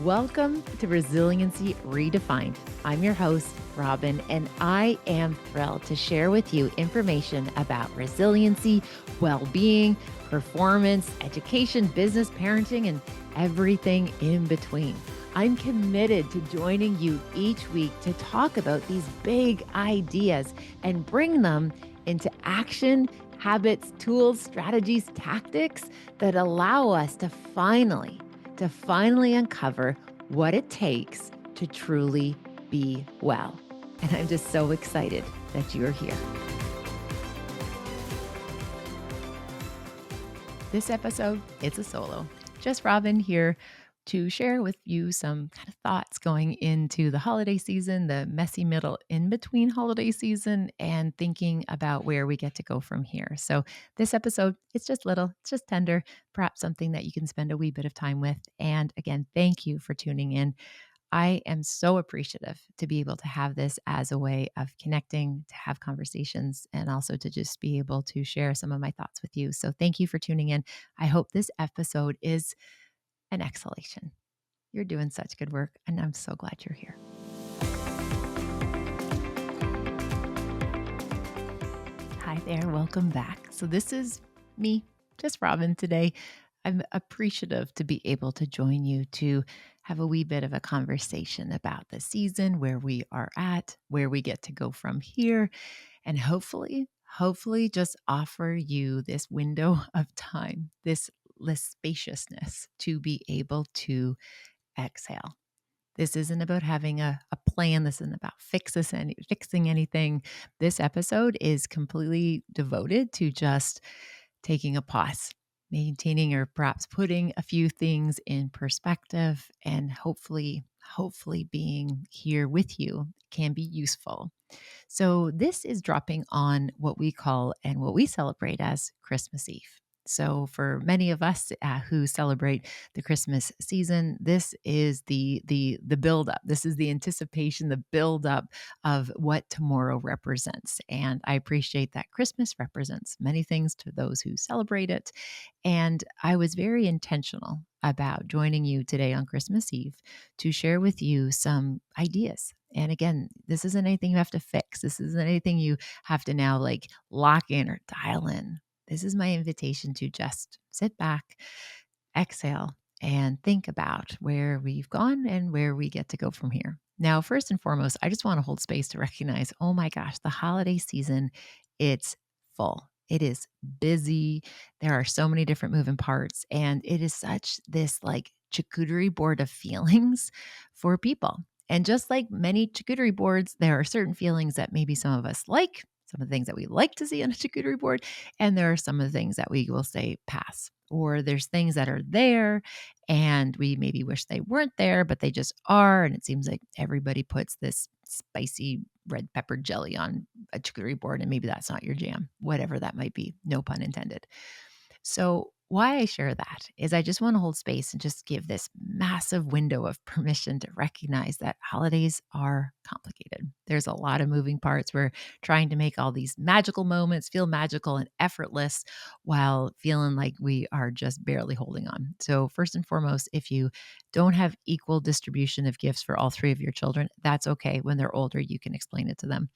Welcome to Resiliency Redefined. I'm your host, Robyne, and I am thrilled to share with you information about resiliency, well being, performance, education, business, parenting, and everything in between. I'm committed to joining you each week to talk about these big ideas and bring them into action, habits, tools, strategies, tactics that allow us to finally uncover what it takes to truly be well. And I'm just so excited that you're here. This episode, it's a solo. Just Robyne here to share with you some kind of thoughts going into the holiday season, the messy middle in between holiday season, and thinking about where we get to go from here. So, this episode, it's just little, it's just tender, perhaps something that you can spend a wee bit of time with. And again, thank you for tuning in. I am so appreciative to be able to have this as a way of connecting, to have conversations, and also to just be able to share some of my thoughts with you. So, thank you for tuning in. I hope this episode is an exhalation. You're doing such good work, and I'm so glad you're here. Hi there, welcome back. So, this is me, just Robyne today. I'm appreciative to be able to join you to have a wee bit of a conversation about the season, where we are at, where we get to go from here, and hopefully just offer you this window of time, this spaciousness to be able to exhale. This isn't about having a plan. This isn't about fixing anything. This episode is completely devoted to just taking a pause, maintaining or perhaps putting a few things in perspective, and hopefully being here with you can be useful. So this is dropping on what we call and what we celebrate as Christmas Eve. So for many of us who celebrate the Christmas season, this is the build up. This is the anticipation, the build up of what tomorrow represents. And I appreciate that Christmas represents many things to those who celebrate it. And I was very intentional about joining you today on Christmas Eve to share with you some ideas. And again, this isn't anything you have to fix. This isn't anything you have to now like lock in or dial in. This is my invitation to just sit back, exhale, and think about where we've gone and where we get to go from here. Now, first and foremost, I just want to hold space to recognize, oh my gosh, the holiday season, it's full. It is busy. There are so many different moving parts, and it is such this like charcuterie board of feelings for people. And just like many charcuterie boards, there are certain feelings that maybe some of us like, some of the things that we like to see on a charcuterie board, and there are some of the things that we will say pass. Or there's things that are there and we maybe wish they weren't there, but they just are. And it seems like everybody puts this spicy red pepper jelly on a charcuterie board, and maybe that's not your jam, whatever that might be. No pun intended. So, why I share that is I just want to hold space and just give this massive window of permission to recognize that holidays are complicated. There's a lot of moving parts. We're trying to make all these magical moments feel magical and effortless while feeling like we are just barely holding on. So, first and foremost, if you don't have equal distribution of gifts for all three of your children, that's okay. When they're older, you can explain it to them.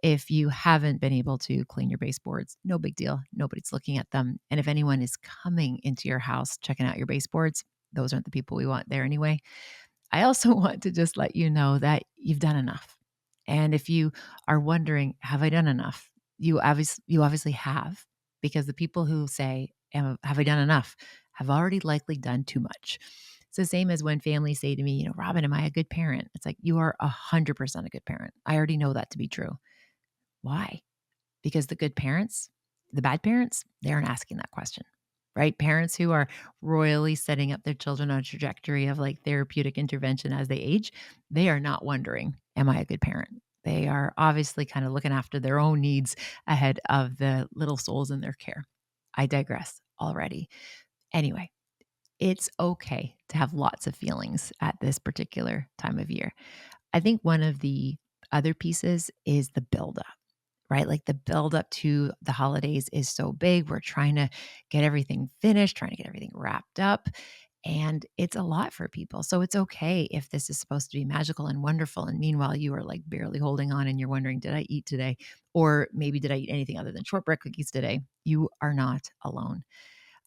If you haven't been able to clean your baseboards, no big deal. Nobody's looking at them. And if anyone is coming into your house, checking out your baseboards, those aren't the people we want there anyway. I also want to just let you know that you've done enough. And if you are wondering, have I done enough? You obviously have, because the people who say, have I done enough, have already likely done too much. It's the same as when families say to me, Robyne, am I a good parent? It's like, you are 100% a good parent. I already know that to be true. Why? Because the good parents, the bad parents, they aren't asking that question, right? Parents who are royally setting up their children on a trajectory of like therapeutic intervention as they age, they are not wondering, am I a good parent? They are obviously kind of looking after their own needs ahead of the little souls in their care. I digress already. Anyway, it's okay to have lots of feelings at this particular time of year. I think one of the other pieces is the buildup, right? Like the build up to the holidays is so big. We're trying to get everything finished, trying to get everything wrapped up. And it's a lot for people. So it's okay if this is supposed to be magical and wonderful. And meanwhile, you are like barely holding on and you're wondering, did I eat today? Or maybe did I eat anything other than shortbread cookies today? You are not alone.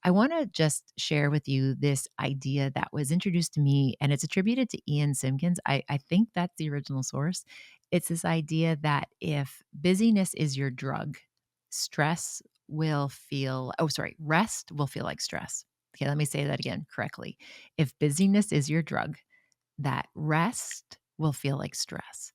I want to just share with you this idea that was introduced to me, and it's attributed to Ian Simpkins. I think that's the original source. It's this idea that if busyness is your drug, stress will feel, oh, sorry, rest will feel like stress. Okay, let me say that again correctly. If busyness is your drug, that rest will feel like stress.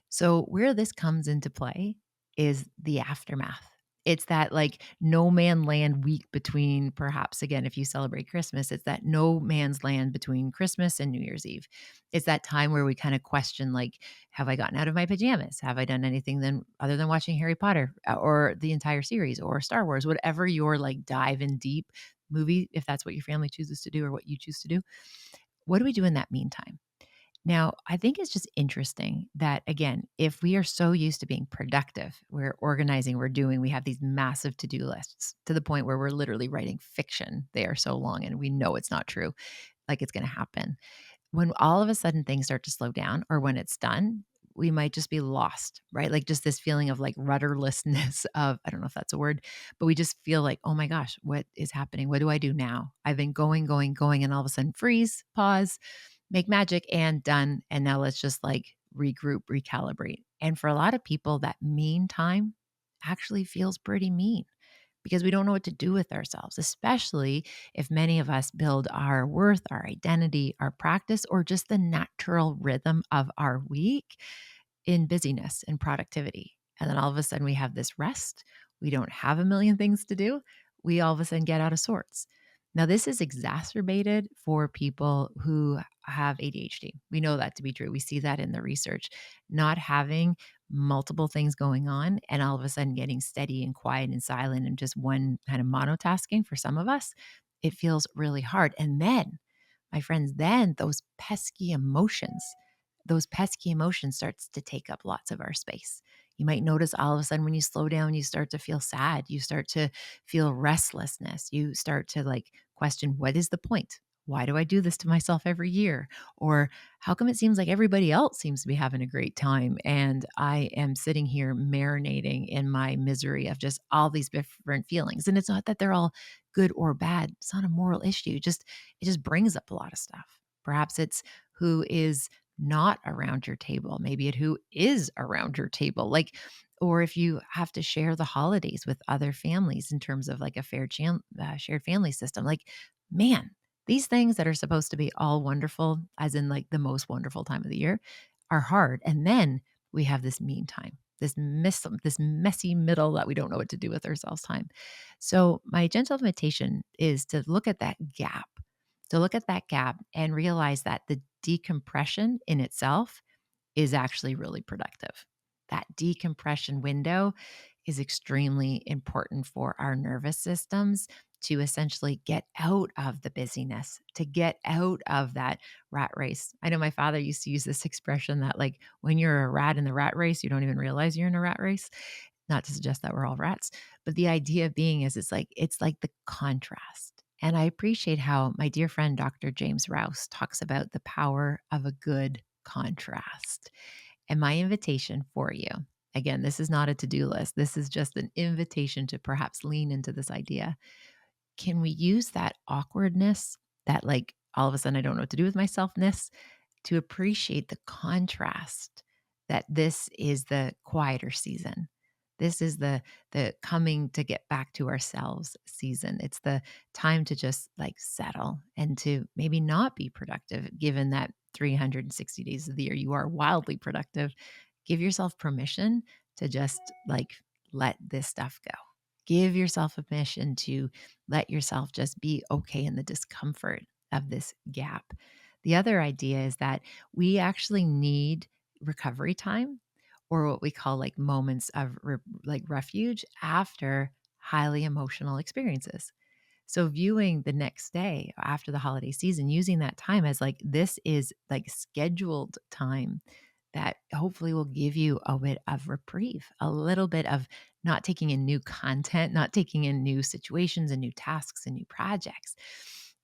So, where this comes into play is the aftermath. It's that like no man land week between, perhaps again, if you celebrate Christmas, it's that no man's land between Christmas and New Year's Eve. It's that time where we kind of question, like, have I gotten out of my pajamas? Have I done anything then other than watching Harry Potter or the entire series or Star Wars, whatever your like dive in deep movie, if that's what your family chooses to do or what you choose to do? What do we do in that meantime? Now, I think it's just interesting that, again, if we are so used to being productive, we're organizing, we're doing, we have these massive to do lists to the point where we're literally writing fiction. They are so long and we know it's not true, like it's going to happen. When all of a sudden things start to slow down or when it's done, we might just be lost, right? Like just this feeling of like rudderlessness of, I don't know if that's a word, but we just feel like, oh my gosh, what is happening? What do I do now? I've been going, going, going, and all of a sudden freeze, pause, make magic and done. And now let's just like regroup, recalibrate. And for a lot of people, that mean time actually feels pretty mean because we don't know what to do with ourselves, especially if many of us build our worth, our identity, our practice, or just the natural rhythm of our week in busyness and productivity. And then all of a sudden we have this rest. We don't have a million things to do. We all of a sudden get out of sorts. Now, this is exacerbated for people who have ADHD. We know that to be true. We see that in the research. Not having multiple things going on and all of a sudden getting steady and quiet and silent and just one kind of monotasking for some of us, it feels really hard. And then, my friends, then those pesky emotions starts to take up lots of our space. You might notice all of a sudden when you slow down, you start to feel sad. You start to feel restlessness. You start to like question, what is the point? Why do I do this to myself every year? Or how come it seems like everybody else seems to be having a great time and I am sitting here marinating in my misery of just all these different feelings? And it's not that they're all good or bad. It's not a moral issue. It just brings up a lot of stuff. Perhaps it's who is not around your table, maybe it who is around your table. Like, or if you have to share the holidays with other families in terms of like a shared family system, like, man, these things that are supposed to be all wonderful, as in like the most wonderful time of the year, are hard. And then we have this meantime, this messy middle that we don't know what to do with ourselves time. So my gentle invitation is to look at that gap, and realize that the decompression in itself is actually really productive. That decompression window is extremely important for our nervous systems to essentially get out of the busyness, to get out of that rat race. I know my father used to use this expression that, like, when you're a rat in the rat race, you don't even realize you're in a rat race. Not to suggest that we're all rats, but the idea being is it's like the contrast. And I appreciate how my dear friend Dr. James Rouse talks about the power of a good contrast. And my invitation for you, again, this is not a to-do list. This is just an invitation to perhaps lean into this idea. Can we use that awkwardness, that like all of a sudden I don't know what to do with myselfness, to appreciate the contrast that this is the quieter season. This is the coming to get back to ourselves season. It's the time to just like settle and to maybe not be productive, given that 360 days of the year you are wildly productive. Give yourself permission to just like let this stuff go. Give yourself permission to let yourself just be okay in the discomfort of this gap. The other idea is that we actually need recovery time, or what we call like moments of like refuge after highly emotional experiences. So viewing the next day after the holiday season, using that time as like, this is like scheduled time that hopefully will give you a bit of reprieve, a little bit of not taking in new content, not taking in new situations and new tasks and new projects.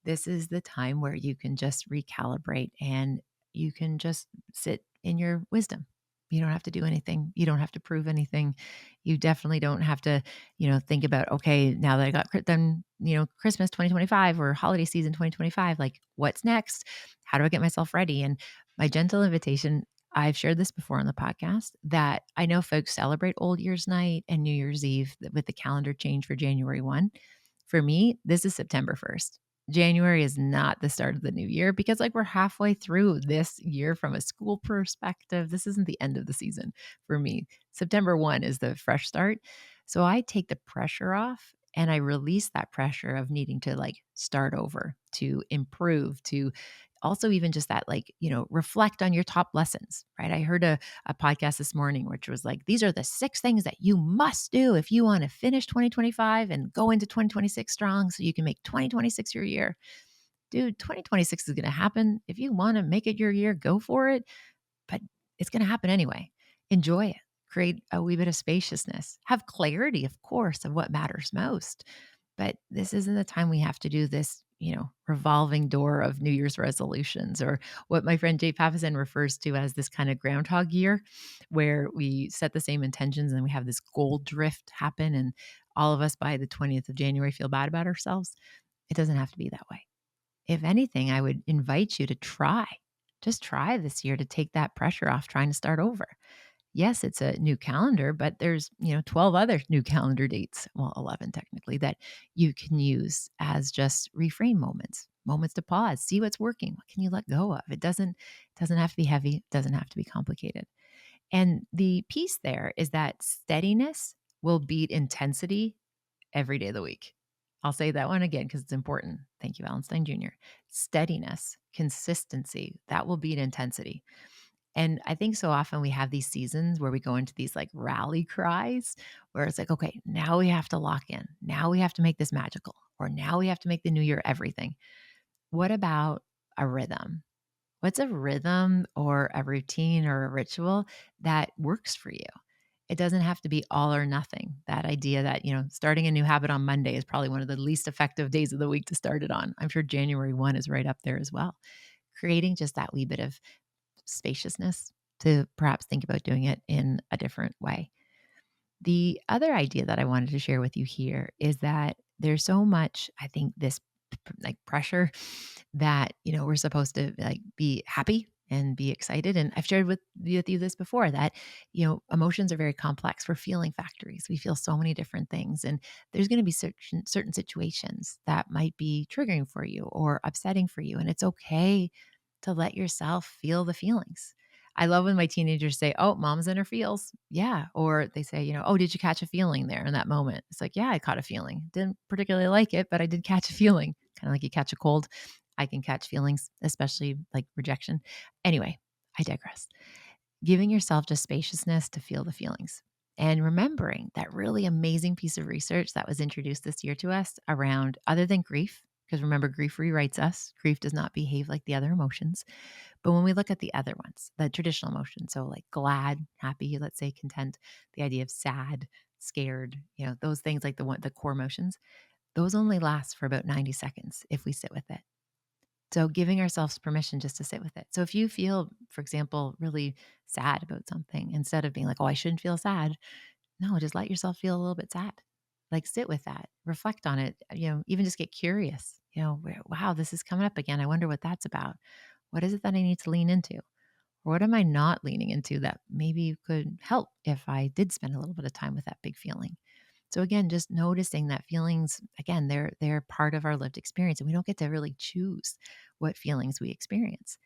this is the time where you can just recalibrate and you can just sit in your wisdom. You don't have to do anything. You don't have to prove anything. You definitely don't have to, think about, okay, now that I got done, Christmas 2025 or holiday season 2025, like what's next? How do I get myself ready? And my gentle invitation, I've shared this before on the podcast, that I know folks celebrate Old Year's Night and New Year's Eve with the calendar change for January 1. For me, this is September 1st. January is not the start of the new year because, like, we're halfway through this year from a school perspective. This isn't the end of the season for me. September 1 is the fresh start. So I take the pressure off and I release that pressure of needing to like start over, to improve, to also even just that, like, reflect on your top lessons, right? I heard a podcast this morning, which was like, these are the 6 things that you must do if you want to finish 2025 and go into 2026 strong so you can make 2026 your year. Dude, 2026 is going to happen. If you want to make it your year, go for it, but it's going to happen anyway. Enjoy it. Create a wee bit of spaciousness. Have clarity, of course, of what matters most. But this isn't the time we have to do this, revolving door of New Year's resolutions, or what my friend Jay Papasan refers to as this kind of groundhog year, where we set the same intentions and we have this goal drift happen. And all of us by the 20th of January feel bad about ourselves. It doesn't have to be that way. If anything, I would invite you to just try this year to take that pressure off trying to start over. Yes, it's a new calendar, but there's, 12 other new calendar dates, well, 11 technically, that you can use as just reframe moments, moments to pause, see what's working. What can you let go of? It doesn't have to be heavy, it doesn't have to be complicated. And the piece there is that steadiness will beat intensity every day of the week. I'll say that one again because it's important. Thank you, Allenstein Jr. Steadiness, consistency, that will beat intensity. And I think so often we have these seasons where we go into these like rally cries where it's like, okay, now we have to lock in. Now we have to make this magical, or now we have to make the new year everything. What about a rhythm? What's a rhythm or a routine or a ritual that works for you? It doesn't have to be all or nothing. That idea that, starting a new habit on Monday is probably one of the least effective days of the week to start it on. I'm sure January 1 is right up there as well. Creating just that wee bit of spaciousness to perhaps think about doing it in a different way. The other idea that I wanted to share with you here is that there's so much, I think, this like pressure that, we're supposed to like be happy and be excited. And I've shared with you this before that, emotions are very complex. We're feeling factories. We feel so many different things. And there's going to be certain situations that might be triggering for you or upsetting for you. And it's okay to let yourself feel the feelings. I love when my teenagers say, "Oh, mom's in her feels." Yeah. Or they say, "Oh, did you catch a feeling there in that moment?" It's like, yeah, I caught a feeling. Didn't particularly like it, but I did catch a feeling. Kind of like you catch a cold. I can catch feelings, especially like rejection. Anyway, I digress. Giving yourself just spaciousness to feel the feelings. And remembering that really amazing piece of research that was introduced this year to us around other than grief, because remember, grief rewrites us. Grief does not behave like the other emotions. But when we look at the other ones, the traditional emotions, so like glad, happy, let's say content, the idea of sad, scared, those things like the core emotions, those only last for about 90 seconds if we sit with it. So giving ourselves permission just to sit with it. So if you feel, for example, really sad about something, instead of being like, "Oh, I shouldn't feel sad," no, just let yourself feel a little bit sad. Like sit with that, reflect on it, even just get curious. Wow, this is coming up again. I wonder what that's about. What is it that I need to lean into? Or what am I not leaning into that maybe could help if I did spend a little bit of time with that big feeling? So again, just noticing that feelings, again, they're part of our lived experience, and we don't get to really choose what feelings we experience.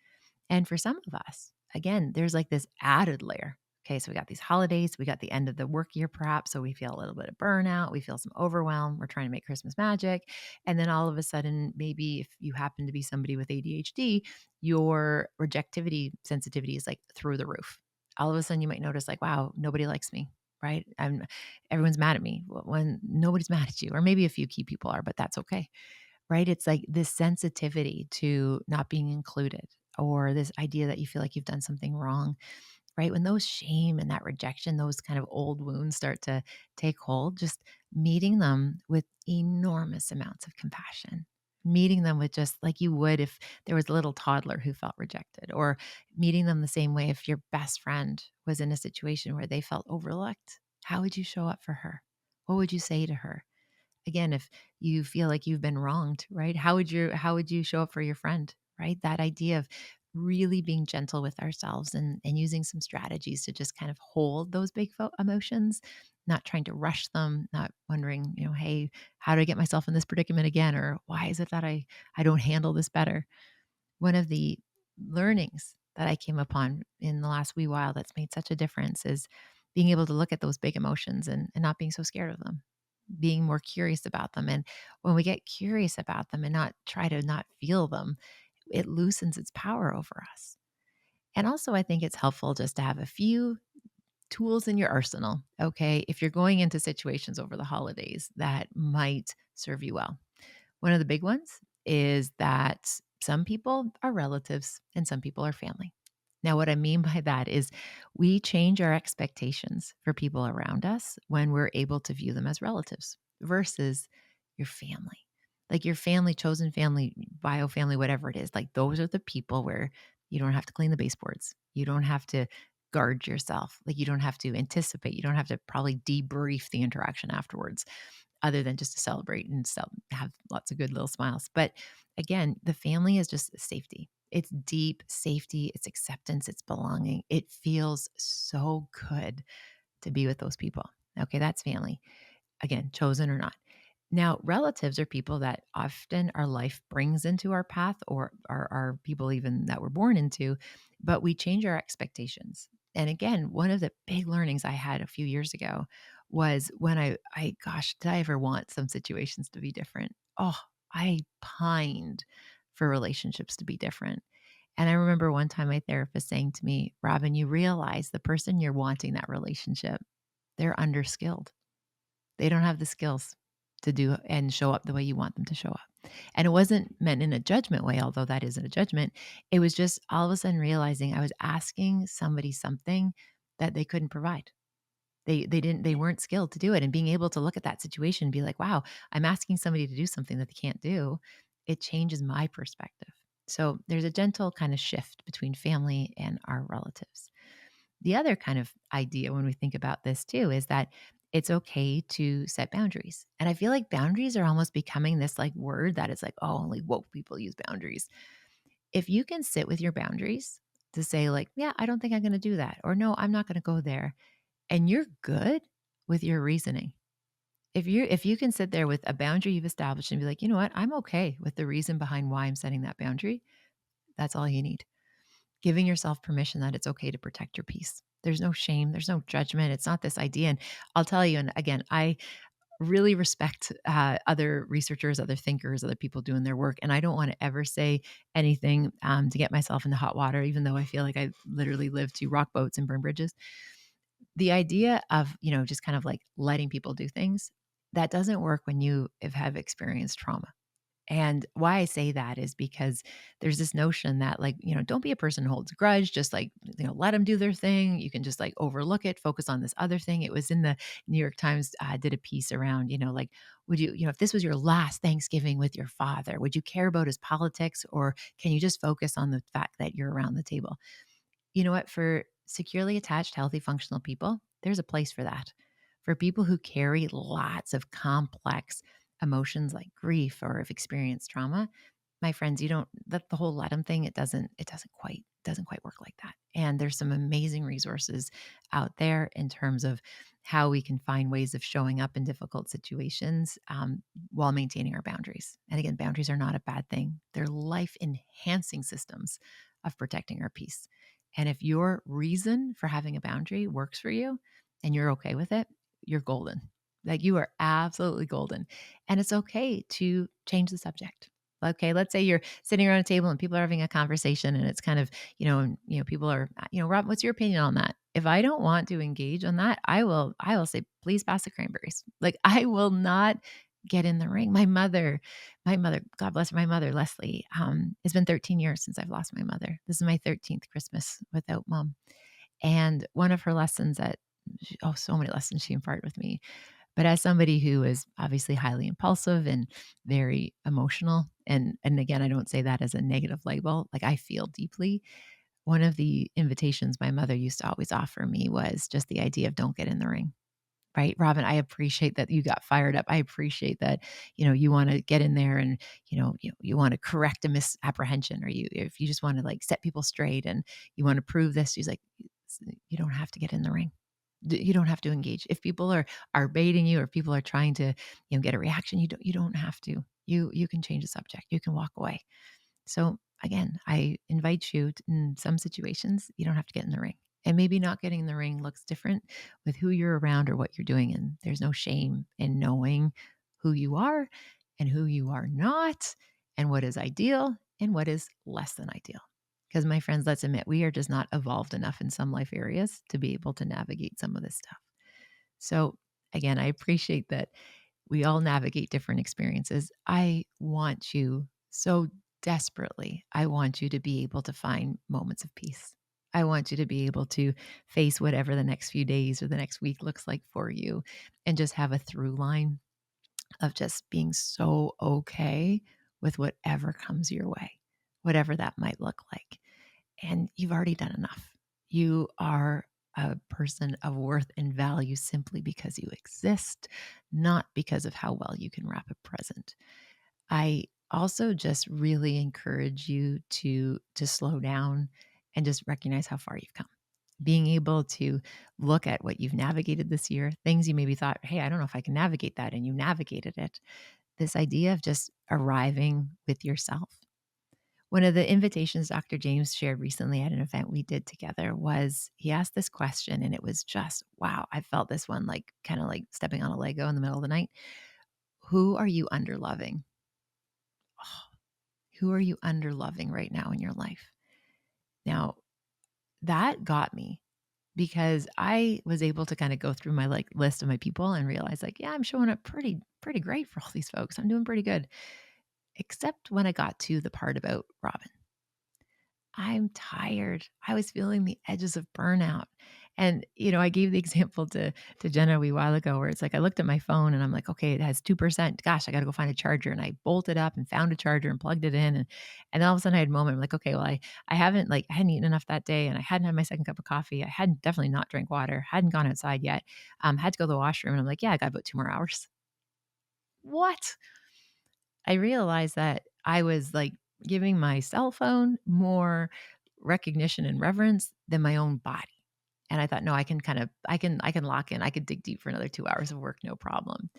And for some of us, again, there's like this added layer. Okay, so we got these holidays, we got the end of the work year, perhaps. So we feel a little bit of burnout, we feel some overwhelm, we're trying to make Christmas magic. And then all of a sudden, maybe if you happen to be somebody with ADHD, your rejectivity sensitivity is like through the roof. All of a sudden, you might notice, like, wow, nobody likes me, right? Everyone's mad at me when nobody's mad at you, or maybe a few key people are, but that's okay, right? It's like this sensitivity to not being included, or this idea that you feel like you've done something wrong, right? When those shame and that rejection, those kind of old wounds start to take hold, just meeting them with enormous amounts of compassion. meeting them with just like you would if there was a little toddler who felt rejected, or meeting them the same way if your best friend was in a situation where they felt overlooked. How would you show up for her? What would you say to her? Again, if you feel like you've been wronged, right? How would you show up for your friend, right? That idea of really being gentle with ourselves and using some strategies to just kind of hold those big emotions, not trying to rush them, not wondering, hey, how do I get myself in this predicament again? Or why is it that I don't handle this better? One of the learnings that I came upon in the last wee while that's made such a difference is being able to look at those big emotions and not being so scared of them, being more curious about them. And when we get curious about them and not try to not feel them, it loosens its power over us. And also, I think it's helpful just to have a few tools in your arsenal, okay, if you're going into situations over the holidays that might serve you well. One of the big ones is that some people are relatives and some people are family. Now, what I mean by that is we change our expectations for people around us when we're able to view them as relatives versus your family. Like your family, chosen family, bio family, whatever it is, like those are the people where you don't have to clean the baseboards. You don't have to guard yourself. Like you don't have to anticipate. You don't have to probably debrief the interaction afterwards other than just to celebrate and have lots of good little smiles. But again, the family is just safety. It's deep safety, it's acceptance, it's belonging. It feels so good to be with those people. Okay, that's family. Again, chosen or not. Now, relatives are people that often our life brings into our path or are people even that we're born into, but we change our expectations. And again, one of the big learnings I had a few years ago was when gosh, did I ever want some situations to be different? Oh, I pined for relationships to be different. And I remember one time my therapist saying to me, Robin, you realize the person you're wanting that relationship, they're underskilled. They don't have the skills to do and show up the way you want them to show up. And it wasn't meant in a judgment way, although that isn't a judgment. It was just all of a sudden realizing I was asking somebody something that they couldn't provide. They weren't skilled to do it. And being able to look at that situation and be like, wow, I'm asking somebody to do something that they can't do. It changes my perspective. So there's a gentle kind of shift between family and our relatives. The other kind of idea when we think about this too is that it's okay to set boundaries. And I feel like boundaries are almost becoming this like word that is like, oh, only woke people use boundaries. If you can sit with your boundaries to say, like, yeah, I don't think I'm going to do that, or no, I'm not going to go there, and you're good with your reasoning. If you can sit there with a boundary you've established and be like, you know what, I'm okay with the reason behind why I'm setting that boundary, that's all you need. Giving yourself permission that it's okay to protect your peace. There's no shame, there's no judgment. It's not this idea. And I'll tell you, and again, I really respect other researchers, other thinkers, other people doing their work. And I don't want to ever say anything to get myself into hot water, even though I feel like I literally live to rock boats and burn bridges. The idea of, just kind of like letting people do things, that doesn't work when you have experienced trauma. And why I say that is because there's this notion that, like, don't be a person who holds a grudge, just like, let them do their thing. You can just like overlook it, focus on this other thing. It was in the New York Times, did a piece around, like, would you, if this was your last Thanksgiving with your father, would you care about his politics, or can you just focus on the fact that you're around the table? You know what? For securely attached, healthy, functional people, there's a place for that. For people who carry lots of complex emotions like grief or have experienced trauma, my friends, you don't that the whole let 'em thing, it doesn't quite work like that. And there's some amazing resources out there in terms of how we can find ways of showing up in difficult situations while maintaining our boundaries. And again, boundaries are not a bad thing. They're life enhancing systems of protecting our peace. And if your reason for having a boundary works for you and you're okay with it, you're golden. Like you are absolutely golden. And it's okay to change the subject. Okay, let's say you're sitting around a table and people are having a conversation and it's kind of, people are, Rob, what's your opinion on that? If I don't want to engage on that, I will say, please pass the cranberries. Like I will not get in the ring. My mother, God bless her, my mother, Leslie, it's been 13 years since I've lost my mother. This is my 13th Christmas without mom. And one of her lessons so many lessons she imparted with me But as somebody who is obviously highly impulsive and very emotional, and again, I don't say that as a negative label, like I feel deeply. One of the invitations my mother used to always offer me was just the idea of don't get in the ring. Right, Robin, I appreciate that you got fired up. I appreciate that, you wanna get in there and, you wanna correct a misapprehension, or if you just wanna, like, set people straight and you wanna prove this. She's like, "You don't have to get in the ring. You don't have to engage. If people are baiting you or people are trying to, get a reaction, you don't have to. You can change the subject. You can walk away." So again, I invite you in some situations, you don't have to get in the ring. And maybe not getting in the ring looks different with who you're around or what you're doing. And there's no shame in knowing who you are and who you are not, and what is ideal and what is less than ideal. Because, my friends, let's admit, we are just not evolved enough in some life areas to be able to navigate some of this stuff. So, again, I appreciate that we all navigate different experiences. I want you so desperately. I want you to be able to find moments of peace. I want you to be able to face whatever the next few days or the next week looks like for you, and just have a through line of just being so okay with whatever comes your way, whatever that might look like. And you've already done enough. You are a person of worth and value simply because you exist, not because of how well you can wrap a present. I also just really encourage you to slow down and just recognize how far you've come. Being able to look at what you've navigated this year, things you maybe thought, hey, I don't know if I can navigate that, and you navigated it. This idea of just arriving with yourself. One of the invitations Dr. James shared recently at an event we did together was, he asked this question, and it was just, wow, I felt this one like kind of like stepping on a Lego in the middle of the night. Who are you under loving? Oh, who are you under loving right now in your life? Now, that got me because I was able to kind of go through my like list of my people and realize, like, yeah, I'm showing up pretty great for all these folks. I'm doing pretty good. Except when I got to the part about Robin. I'm tired. I was feeling the edges of burnout. And, I gave the example to Jenna a wee while ago where it's like I looked at my phone and I'm like, okay, it has 2%. Gosh, I got to go find a charger. And I bolted up and found a charger and plugged it in. And all of a sudden I had a moment. I'm like, okay, well, I hadn't eaten enough that day, and I hadn't had my second cup of coffee. I hadn't definitely not drank water, hadn't gone outside yet. Had to go to the washroom. And I'm like, yeah, I got about 2 more hours. What? I realized that I was like giving my cell phone more recognition and reverence than my own body. And I thought, no, I can lock in. I could dig deep for another 2 hours of work, no problem.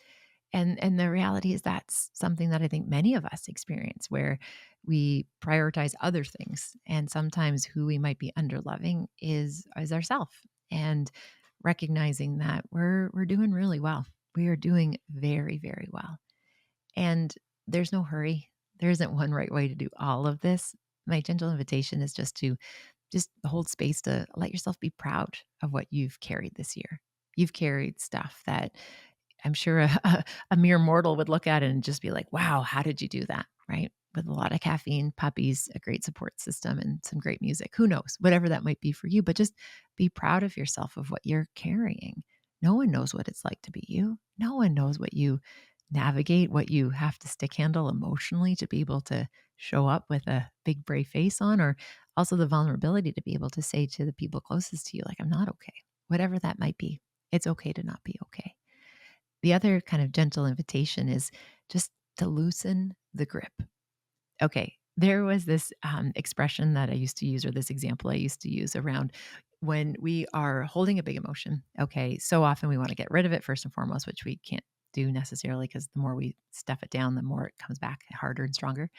And the reality is that's something that I think many of us experience, where we prioritize other things. And sometimes who we might be underloving is ourself. And recognizing that we're doing really well. We are doing very, very well. And there's no hurry. There isn't one right way to do all of this. My gentle invitation is just hold space to let yourself be proud of what you've carried this year. You've carried stuff that I'm sure a mere mortal would look at it and just be like, wow, how did you do that? Right. With a lot of caffeine, puppies, a great support system, and some great music. Who knows? Whatever that might be for you, but just be proud of yourself, of what you're carrying. No one knows what it's like to be you. No one knows what you navigate, what you have to stick handle emotionally to be able to show up with a big brave face on, or also the vulnerability to be able to say to the people closest to you, like, I'm not okay. Whatever that might be, it's okay to not be okay. The other kind of gentle invitation is just to loosen the grip. Okay, there was this expression that I used to use, or this example I used to use around when we are holding a big emotion. Okay, so often we want to get rid of it first and foremost, which we can't do necessarily, because the more we stuff it down, the more it comes back harder and stronger.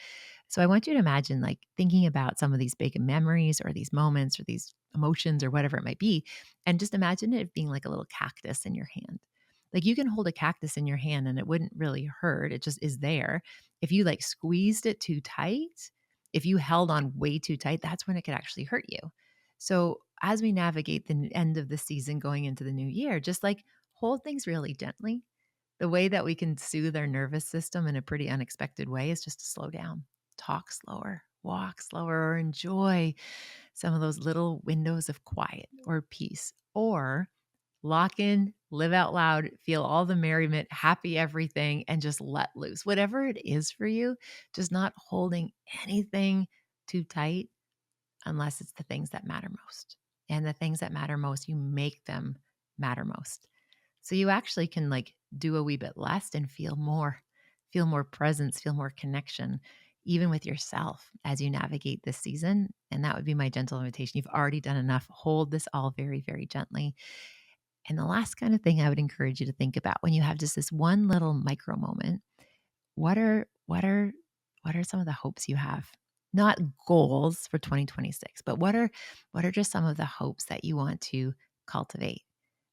So I want you to imagine, like, thinking about some of these big memories or these moments or these emotions or whatever it might be, and just imagine it being like a little cactus in your hand. Like, you can hold a cactus in your hand and it wouldn't really hurt. It just is there. If you like squeezed it too tight, if you held on way too tight, that's when it could actually hurt you. So as we navigate the end of the season going into the new year, just like hold things really gently. The way that we can soothe our nervous system in a pretty unexpected way is just to slow down, talk slower, walk slower, or enjoy some of those little windows of quiet or peace, or lock in, live out loud, feel all the merriment, happy everything, and just let loose. Whatever it is for you, just not holding anything too tight unless it's the things that matter most. And the things that matter most, you make them matter most. So you actually can like do a wee bit less and feel more presence, feel more connection, even with yourself as you navigate this season. And that would be my gentle invitation. You've already done enough. Hold this all very, very gently. And the last kind of thing I would encourage you to think about when you have just this one little micro moment, what are some of the hopes you have? Not goals for 2026, but what are just some of the hopes that you want to cultivate?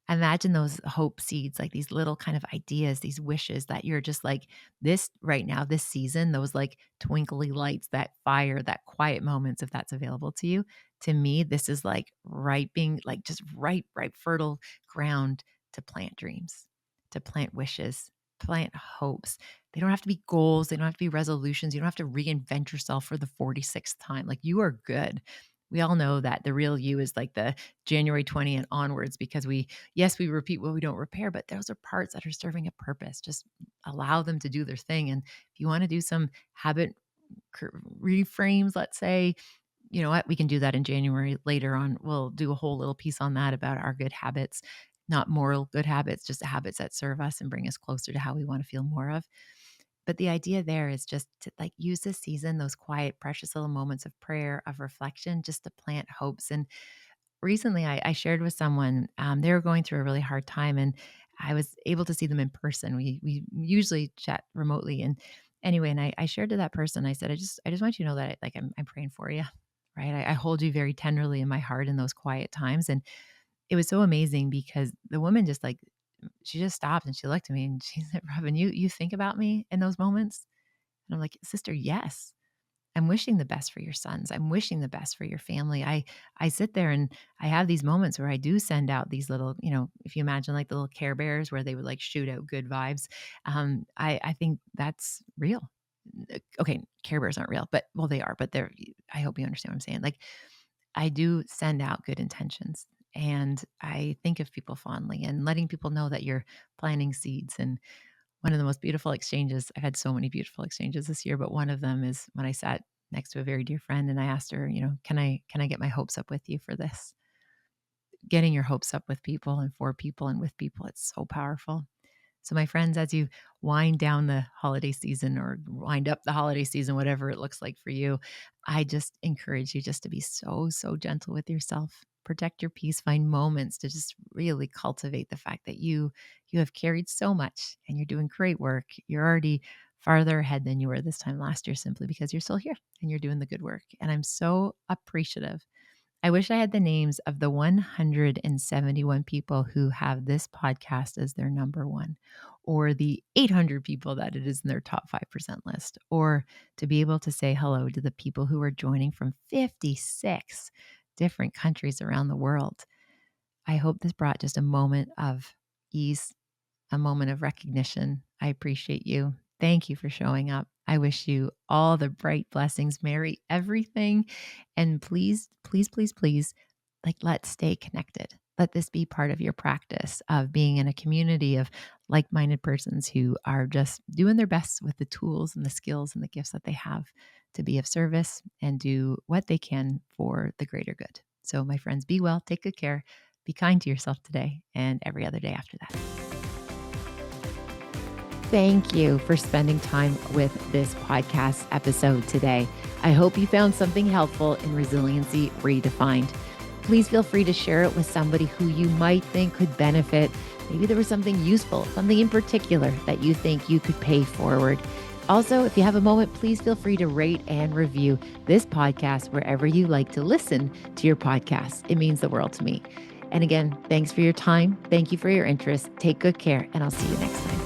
Imagine those hope seeds, like these little kind of ideas, these wishes that you're just like this right now, this season, those like twinkly lights, that fire, that quiet moments, if that's available to you. To me, this is like ripening, like just ripe, fertile ground to plant dreams, to plant wishes, plant hopes. They don't have to be goals. They don't have to be resolutions. You don't have to reinvent yourself for the 46th time. Like you are good. We all know that the real you is like the January 20 and onwards because yes, we repeat what we don't repair, but those are parts that are serving a purpose. Just allow them to do their thing. And if you want to do some habit reframes, let's say, you know what, we can do that in January later on. We'll do a whole little piece on that about our good habits, not moral good habits, just the habits that serve us and bring us closer to how we want to feel more of. But the idea there is just to like use this season, those quiet, precious little moments of prayer, of reflection, just to plant hopes. And recently I shared with someone, they were going through a really hard time and I was able to see them in person. We usually chat remotely. And anyway, and I shared to that person, I said, I just want you to know that I'm praying for you. Right. I hold you very tenderly in my heart in those quiet times. And it was so amazing because the woman just like, she just stopped and she looked at me and she said, Robin, you think about me in those moments? And I'm like, sister, yes. I'm wishing the best for your sons. I'm wishing the best for your family. I sit there and I have these moments where I do send out these little, if you imagine like the little Care Bears where they would like shoot out good vibes. I think that's real. Okay, Care Bears aren't real, but well, they are, but they're, I hope you understand what I'm saying. Like I do send out good intentions and I think of people fondly and letting people know that you're planting seeds. And one of the most beautiful exchanges, I've had so many beautiful exchanges this year, but one of them is when I sat next to a very dear friend and I asked her, can I get my hopes up with you for this? Getting your hopes up with people and for people and with people, it's so powerful. So, my friends, as you wind down the holiday season or wind up the holiday season, whatever it looks like for you, I just encourage you just to be so, so gentle with yourself. Protect your peace, find moments to just really cultivate the fact that you have carried so much and you're doing great work. You're already farther ahead than you were this time last year simply because you're still here and you're doing the good work. And I'm so appreciative. I wish I had the names of the 171 people who have this podcast as their number one, or the 800 people that it is in their top 5% list, or to be able to say hello to the people who are joining from 56 different countries around the world. I hope this brought just a moment of ease, a moment of recognition. I appreciate you. Thank you for showing up. I wish you all the bright blessings, Mary, everything. And please, please, please, please, like, let's stay connected. Let this be part of your practice of being in a community of like-minded persons who are just doing their best with the tools and the skills and the gifts that they have to be of service and do what they can for the greater good. So my friends, be well, take good care, be kind to yourself today and every other day after that. Thank you for spending time with this podcast episode today. I hope you found something helpful in Resiliency Redefined. Please feel free to share it with somebody who you might think could benefit. Maybe there was something useful, something in particular that you think you could pay forward. Also, if you have a moment, please feel free to rate and review this podcast wherever you like to listen to your podcast. It means the world to me. And again, thanks for your time. Thank you for your interest. Take good care, and I'll see you next time.